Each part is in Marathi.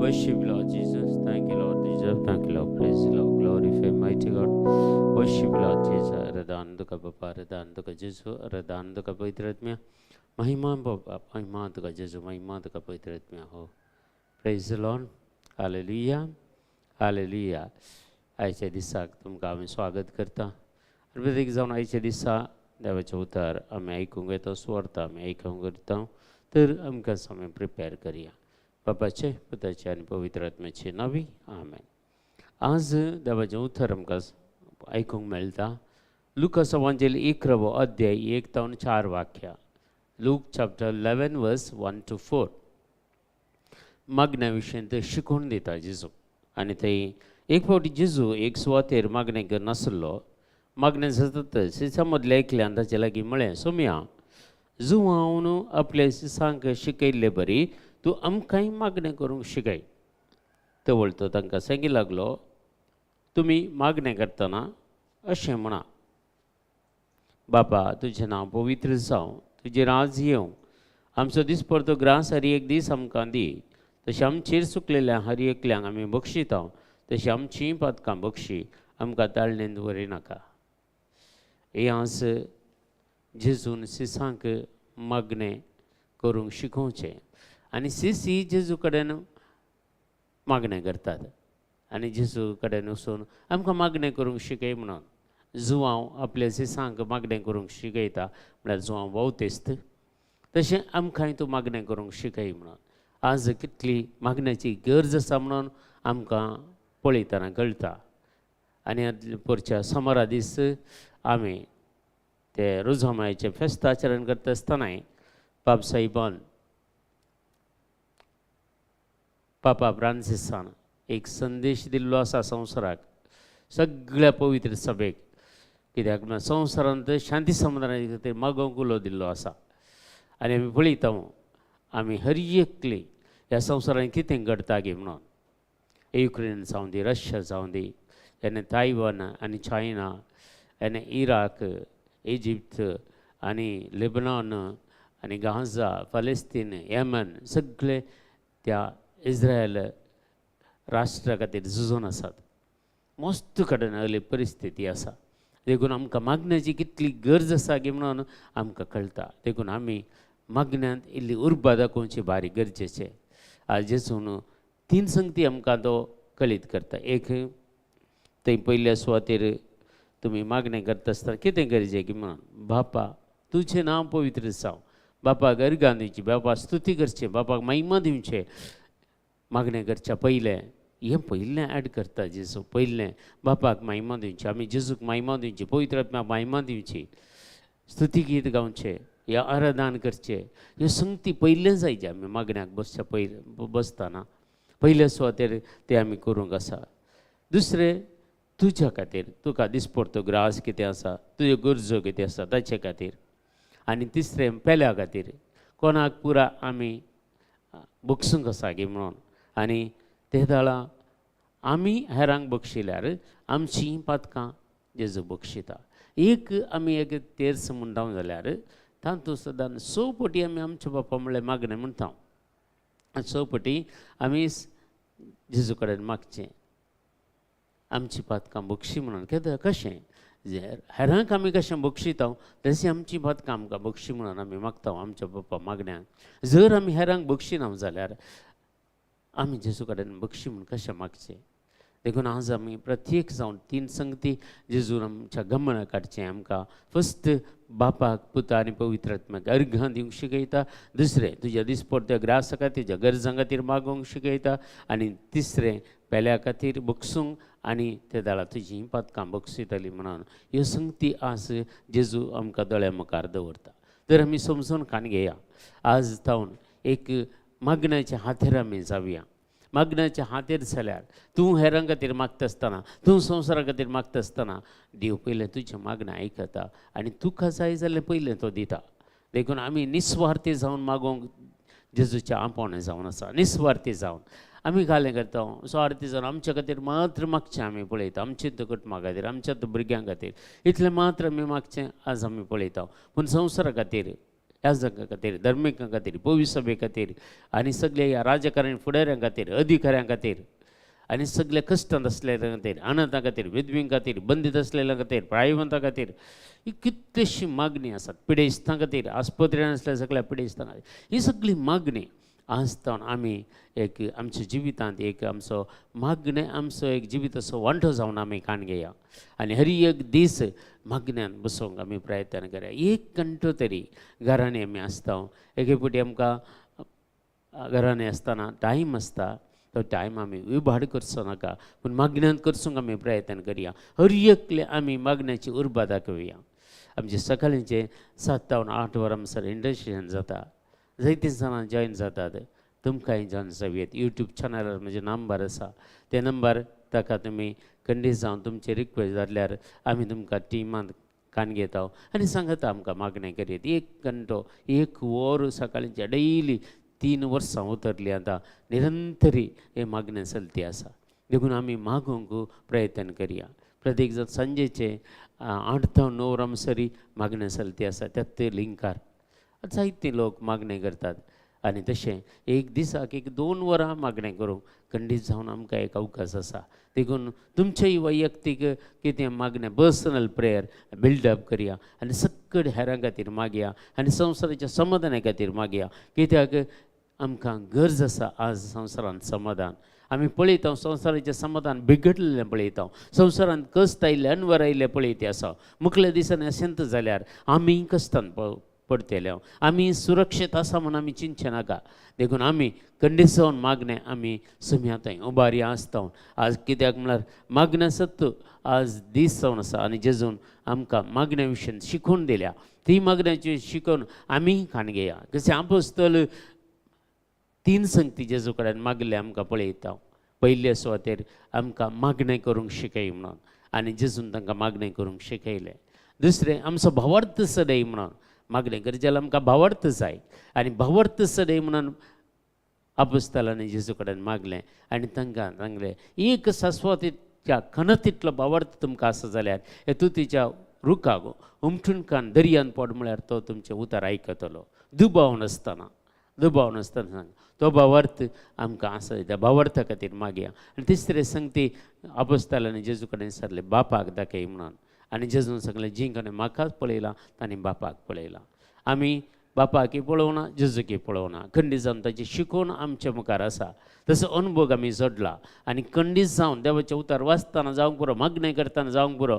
Worship Lord Jesus. Thank you Lord Jesus. Thank you Lord. Praise the Lord. Glorify mighty God. Worship Lord Jesus. Redando ka Bapa, redando ka Jesus, redando ka पवित्र आत्मा. महिमा बाबा, महिमा का Jesus, महिमा का पवित्र आत्मा हो. Praise the Lord. Hallelujah. Hallelujah. आजच्या दिवसाक तुमकां आमी स्वागत करता. आनी प्रत्येक जावन आयच्या दिसा देवाचें उतर आमी आयकूंक येता, सुवार्ता आमी आयकूंक करता. तर आमकां समय प्रिपेर करया. बापाचे, पुताचे आनी पवित्र आत्म्याचे नांवी आमेन. आज देवाचें उतर आमकां आयकूंक मेळटा. लुकास एवांजेली 11 अध्याय 1 ते 4 वाक्यां. Luke chapter 11 verse 1 to 4. मागण्या विशयी ते शिकवण दिता जेजू. आनी थंय एक फावटी जेजू एक सुवातेर मागणेक नासलो. मागणें जाताच सिसा मदल्या एकल्यान ताचे लागीं म्हळें, सोम्या, हांव न्हू आपल्या सिसांक शिकयल्ले बरी तूं आमकांय मागणें करूंक शिकय. तो तांकां सांगूंक लागलो, तुमी मागणें करतना अशें म्हणा, बापा तुजें नांव पवित्र जावं, तुजें राज येवं, आमचो दिसपरतो ग्रास हर एक दीस आमकां दी. तशें आमचेर चुकलेल्या हर एकल्यांक आमी बक्षिता, तशीं आमचीं पातकां बक्षी, आमकां ताळणेंत व्हरिनाका. हें आज जेजून सिसांक मागणें करूंक शिकोवचें. आनी सीस ही जेजू कडेन मागणें करतात. आनी जेजू कडेन वचून आमकां मागणें करूंक शिकय म्हणून जुवांव आपल्या सिसांक मागणें करूंक शिकयता. म्हळ्यार जुवांव बावतेस्त तशें आमकांय तूं मागणें करूंक शिकय म्हणून. आज कितली मागण्याची गरज आसा म्हणून आमकां पळयतना कळटा. आनी परच्या सोमारा दीस आमी ते रोझामायाचें फेस्त आचरण करता आसतनाय बाब साहिबान पापा फ्रांसिसान एक संदेश दिल्लो आसा संवसाराक, सगळ्या पवित्र सभेक. कित्याक म्हणल्यार संवसारांत शांती समाधाना खातीर मागोवंक उलो दिल्लो आसा. आनी आमी पळयता आमी हर एकली ह्या संवसारांत कितें घडटा गे म्हणून. युक्रेन जावं दी, रशिया जावं दी, याने तायवान आनी चायना, याने इराक, इजिप्त आनी लेबनॉन आनी गाझा, फालेस्तीन, येमन, सगळे त्या इस्रायल राष्ट्रा खातीर झुजून आसात. मस्त कडेन असली परिस्थिती आसा. देखून आमकां मागण्याची कितली गरज आसा गे म्हणून आमकां कळटा. देखून आमी मागण्यांत इल्ली उर्बा दाखोवची बारीक गरजेचें. आज जेजून 3 संगती आमकां तो कळीत करता. एक, थंय पयल्या सुवातेर तुमी मागणें करता आसतना कितें गरजेचें गे म्हणून, बापा तुजें नांव पवित्र जावं, बापाक अर्गां दिवची, बापाक स्तुती करचें, बापाक महिमा दिवचें. मागणें करच्या पयलें हें पयलें ॲड करता जेजू. पयलें बापाक महिमा दिवची, आमी जेजूक महिमा दिवची, पवित्र आत्म्याक महिमा दिवची, स्तुती गीत गावचें, या आराधन करचें. ह्यो संगती पयलें जायचे आमी मागण्याक बसच्या बसतना पयल्या सुवातेर ते आमी करूंक आसा. दुसरें, तुज्या खातीर तुका दिसपडतो ग्रास कितें आसा, तुज्यो गरजो कितें आसा ताचे खातीर. आनी तिसरें, पेल्या खातीर कोणाक पुरा आमी बक्षूंक आसा गे म्हणून. आनी ते दाळा आमी हेरांक बक्षिल्यार आमचीं पातकां जेजू बक्षिता. एक आमी एक तेर्स म्हणटा जाल्यार तातूंत सदां 6 पटी आमी आमच्या बापा म्हणल्यार मागणें म्हणटा. 6 पटी आमी जेजू कडेन मागचें आमची पातकां बक्षी म्हणून. कित्याक कशें हेरांक आमी कशें बक्षिता तशें आमची पातकां आमकां बक्षी म्हणून आमी मागता आमच्या बापा मागण्यांक. जर आमी हेरांक बक्षिना जाल्यार आमी जेजू कडेन बक्षी म्हणून कशें मागचें. देखून आज आमी प्रत्येक जावन 3 संगती जेजून आमच्या गमनाक काडचें. आमकां फस्ट बापाक, पुता आनी पवित्र आत्म्याक अर्घां दिवंक शिकयता. दुसरें, तुज्या दिसपडट्या ग्रासा खातीर, तुज्या गरजां खातीर मागोवंक शिकयता. आनी तिसरें, पेल्या खातीर बक्षूंक आनी ते दाळा तुजीं पातकां बक्षितलीं म्हणून. ह्यो संगती आज जेजू आमकां दोळ्या मुखार दवरता. तर आमी समजून कान घेया. आज जावन एक मागण्याच्या हातेर आमी जावया. मागण्याच्या हातेर जाल्यार तूं हेरां खातीर मागता आसतना, तूं संवसारा खातीर मागता आसतना देव पयलें तुजें मागणें आयकता आनी तुका जाय जाल्यार पयलें तो दिता. देखून आमी निस्वार्थी जावन मागोवंक जेजूचें आपोवणें जावन आसा. निस्वार्थी जावन आमी कालें करता स्वार्थी जावन आमच्या खातीर मात्र मागचें आमी पळयता. आमच्या कुटुंबा खातीर, आमच्या भुरग्यां खातीर इतलें मात्र आमी मागचें आज आमी पळयता. पूण संवसारा खातीर याजकां खातीर, धर्मिकां खातीर, पवी सभे खातीर आनी सगळे ह्या राजकारणी फुडाऱ्यां खातीर, अधिकाऱ्यां खातीर आनी सगळे कश्टांत असलेल्या खातीर, अनाथां खातीर, विधवीं खातीर, बंदीत असलेल्या खातीर, प्रायवंतां खातीर ही कितलीशी मागणी आसात. पिडेस्तां खातीर, आस्पत्र्यांत असलेल्या सगळ्या पिडेस्तां खातीर ही सगळी मागणी आज तावन आमी एक आमच्या जिवितांत एक आमचो मागणें आमचो एक जिवीत असो वांटो जावन आमी काण घेया आनी हर एक दीस मागण्यांत बसोंक आमी प्रयत्न करया. एक घंटो तरी घरांनी आमी आसता. एके फावटी आमकां घरांनी आसतना टायम आसता, तो टायम आमी विभाड करचो नाका, पूण मागण्यांत करसूंक आमी प्रयत्न करया. हर एकले आमी मागण्याची उर्बा दाखोवया. आमचे सकाळींचे 7 ते 8 वरां म्हणसर इंडस्ट्रियन जाता, जायतीं जाणां जॉयन जातात. तुमकांय जॉयन जावयात. यूट्यूब चॅनलार म्हजे नंबर आसा, ते नंबर ताका तुमी खंडीत जावन तुमचे रिक्वेस्ट धाडल्यार आमी तुमकां टिमांत कान घेता आनी सांगता आमकां मागणें करीत. 1 घंटो 1 वर सकाळींचे डेली 3 वर्सां उतरली आतां निरंतरी हे मागणें चलती आसा. देखून आमी मागोंक प्रयत्न करया. प्रत्येक जण सांजेचे 8 ते 9 वरां म्हणसरी मागणें चलती आसा. त्यात लिंकार जायते लोक मागणें करतात आनी तशें एक दिसाक 1-2 वरां मागणें करूंक खंडीत जावन आमकां एक अवकाश आसा. देखून तुमचेय वैयक्तीक कितें मागणें पर्सनल प्रेयर बिल्डअप करया आनी सकयल हेरां खातीर मागया आनी संवसाराच्या समाधाना खातीर मागया. कित्याक आमकां गरज आसा आज संवसारांत समाधान. आमी पळयता संवसाराचें समाधान बिगडलेलें पळयता, संवसारांत कश्ट आयिल्ले अनवर आयिल्ले पळयती आसा. मुखल्या दिसांनी अशेंत जाल्यार आमी कश्टांत पडटले. आमी सुरक्षीत आसा म्हूण आमी चिंतचे नाका. देखून आमी खंडीत जावन मागणें आमी सुमयाताय उबारया आसता. आज कित्याक म्हळ्यार मागणें सत्त आज दीस जावन आसा आनी जेजून आमकां मागण्या विशीं शिकून दिल्या. ती मागण्याची शिकून आमी काण घेया. कशें आपोस्तल 3 संगती जेजू कडेन मागले आमकां पळयता. पयले सुवातेर आमकां मागणें करूंक शिकय म्हणून आनी जेजून तांकां मागणें करूंक शिकयलें. दुसरें आमचो भावार्थ सदय म्हणून मागणें करचें जाल्यार आमकां भावार्थ जाय आनी भावार्थ सदय म्हणून आपोस्तलांनी जेजू कडेन मागलें आनी तांकां सांगलें एक शास्वतीच्या खण तितलो भावार्थ तुमकां आसा जाल्यार हे तुतीच्या रुखाक उमटून कान दर्यान पड म्हळ्यार तो तुमचें उतर आयकतलो. दुबाव नासतना सांग तो भावार्थ आमकां आसा. त्या भावार्था खातीर मागया. आनी तिसरे संगती आपोस्तलांनी जेजू कडेन विचारले बापाक दाखय म्हणून आनी जेजून सांगलें जी कोणें म्हाकाच पळयलां तांणी बापाक पळयलां. आमी बापाकी पळोवना, जेजूकी पळोवना. खंडीत जावन ताची शिकून आमच्या मुखार आसा. तसो अनुभव आमी जोडला आनी खंडीत जावन देवाचें उतर वाचतना जावंक पुरो, मागणें करतना जावंक पुरो,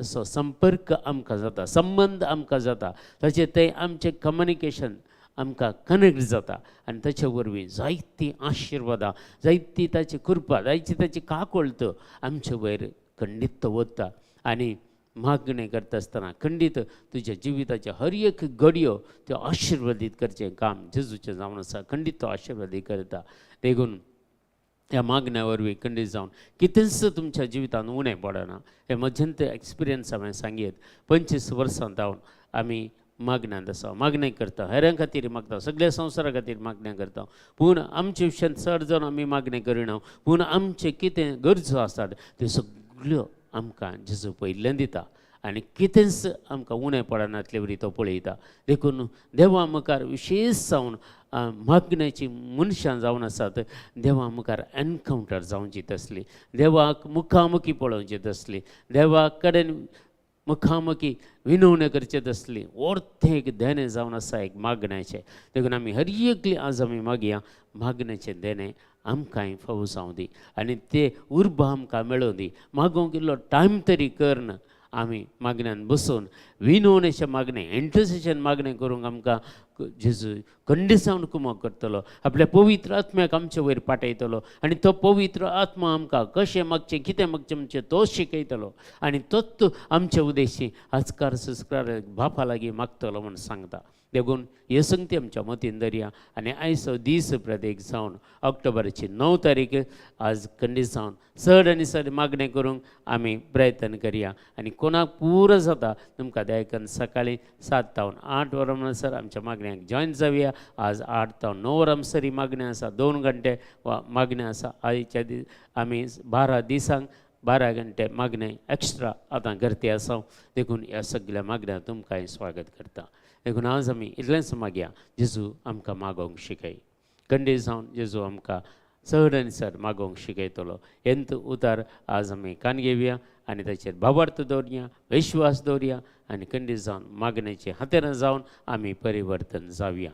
तसो संपर्क आमकां जाता, संबंद आमकां जाता. ताचें तें आमचें कम्युनिकेशन आमकां कनेक्ट जाता आनी ताचे वरवीं जायतीं आशिर्वादां, जायती ताची कृपा, जायती ताची काकूळट आमचे वयर खंडीत वता. आनी मागणें करता आसतना खंडीत तुज्या जिविताचे हर एक घडयो त्यो आशिर्वादीत करचें काम जेजूचें जावन आसा. खंडीत तो आशिर्वादीत करता. देखून ह्या मागण्या वरवीं खंडीत जावन कितेंच तुमच्या जिवितांत उणें पडना. हे मध्यंत एक्सपिरियन्स हांवें सांगीत. 25 वर्सां जावन आमी मागण्यांत आसा. मागणें करता, हेरां खातीर मागता, सगळ्या संवसारा खातीर मागणें करता. पूण आमचे विशयान चड जावन आमी मागणें करिना. पूण आमचे कितें गरजो आसात त्यो सगळ्यो आमकां जेजू पयल्यान दिता आनी कितेंच आमकां उणें पडनातले वरी तो पळयता. देखून देवा मुखार विशेश जावन मागण्याची मनशां जावन आसात. देवा मुखार एनकावंटर जावची तसली, देवाक मुखामुखी पळोवची तसली, देवा कडेन मुखामुखी विनवणी करचे तसली ओर्थेक देणें जावन आसा एक मागण्याचें. देखून आमी हर एकली आज आमी मागया मागण्याचें देणें आमकांय फावो जावं दी आनी ते उर्बा आमकां मेळोवं दी. मागोवंक इल्लो टायम तरी करन आमी मागण्यांत बसून विनवणेचें मागणें, इंटरसेशन मागणें करूंक आमकां जेजू खंडीत जावन कुमक करतलो. आपल्या पवित्र आत्म्याक आमचे वयर पाठयतलो आनी तो पवित्र आत्मा आमकां कशें मागचें, कितें मागचें म्हणचें तो शिकयतलो आनी तोच आमचे उद्देशी आजकार सुस्कार बापा लागीं मागतलो म्हूण सांगता. देखून हे संगती आमच्या मतीन दरया आनी आयचो दीस प्रत्येक जावन ऑक्टोबराची 9 तारीख आज खंडीत जावन चड आनी चड मागणें करूंक आमी प्रयत्न करया. आनी कोणाक पुरो जाता तुमकां देयकन सकाळीं 7 ते 8 वरां म्हणसर आमच्या मागण्यांक जॉयन जावया. आज 8 ते 9 वरां म्हणसर मागणें आसा. 2 घंटे मागणें आसा. आयच्या आमी 12 दिसांक 12 घंटे मागणें एक्स्ट्रा आतां करते आसा. देखून ह्या सगळ्या मागण्या तुमकांय स्वागत करता. देखून आज आमी इतलेंच मागया, जेजू आमकां मागोवंक शिकय. खंडीत जावन जेजू आमकां चड आनी चड मागोवंक शिकयतलो. हेंत उतार आज आमी कान घेवया आनी ताचेर भावार्थ दवरया, विश्वास दवरया आनी खंडीत जावन मागण्याची हातेरां जावन आमी परिवर्तन जावया.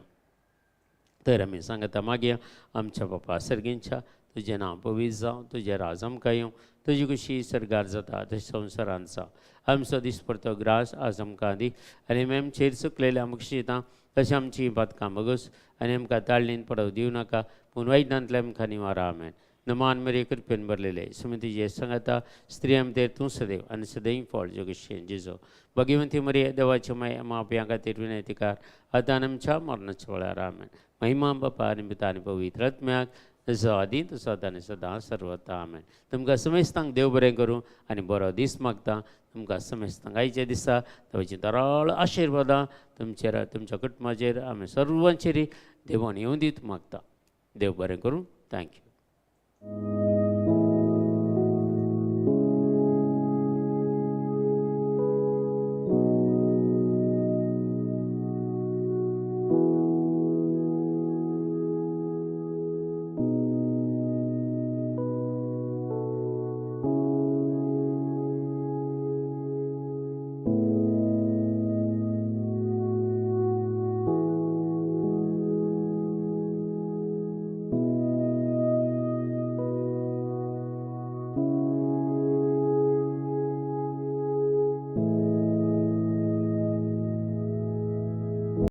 तर आमी सांगता मागया, आमच्या बापा सर्गींच्या, तुजें नांव पवित्र जावं, तुजें राज आमकां येवं, तुजी कुशी सरकार जाता तशें संवसारांत जावं. आमचो दिसपडतो ग्रास आज आमकां दी आनी आमी आमचेर चुकलेले आमकां शिता तशें आमची पातकां बगस आनी आमकां ताळणेन पडव दिवं नाका, पूण वायटांतल्यान आमकां निवारा. आमेन. नमान मेरे कृपेन भरलेले सुमितीजे सांगता स्त्री आमचेर तूं सदैव आनी सदैव फळ जगशें जेजो. भगिवंती मरिये देवाची माय मापयां खातीर विनंतीकार, आतां आनी आमच्या मरणाच्या वेळार. आमेन. महिमा बापा आनी पिता आनी पवित्र आत्म्याक, जसो आदी तसो आतां आनी सदां सर्वता. आमेन. तुमकां समेस्तांक देव बरें करूं आनी बरो दीस मागता. तुमकां समेस्तांक आयच्या दिसा देवाची तराळ आशिर्वादां तुमचेर, तुमच्या कुटुंबाचेर, आमी सर्वांचेर देवान येवं दीत मागता. देव बरें करूं. थँक्यू.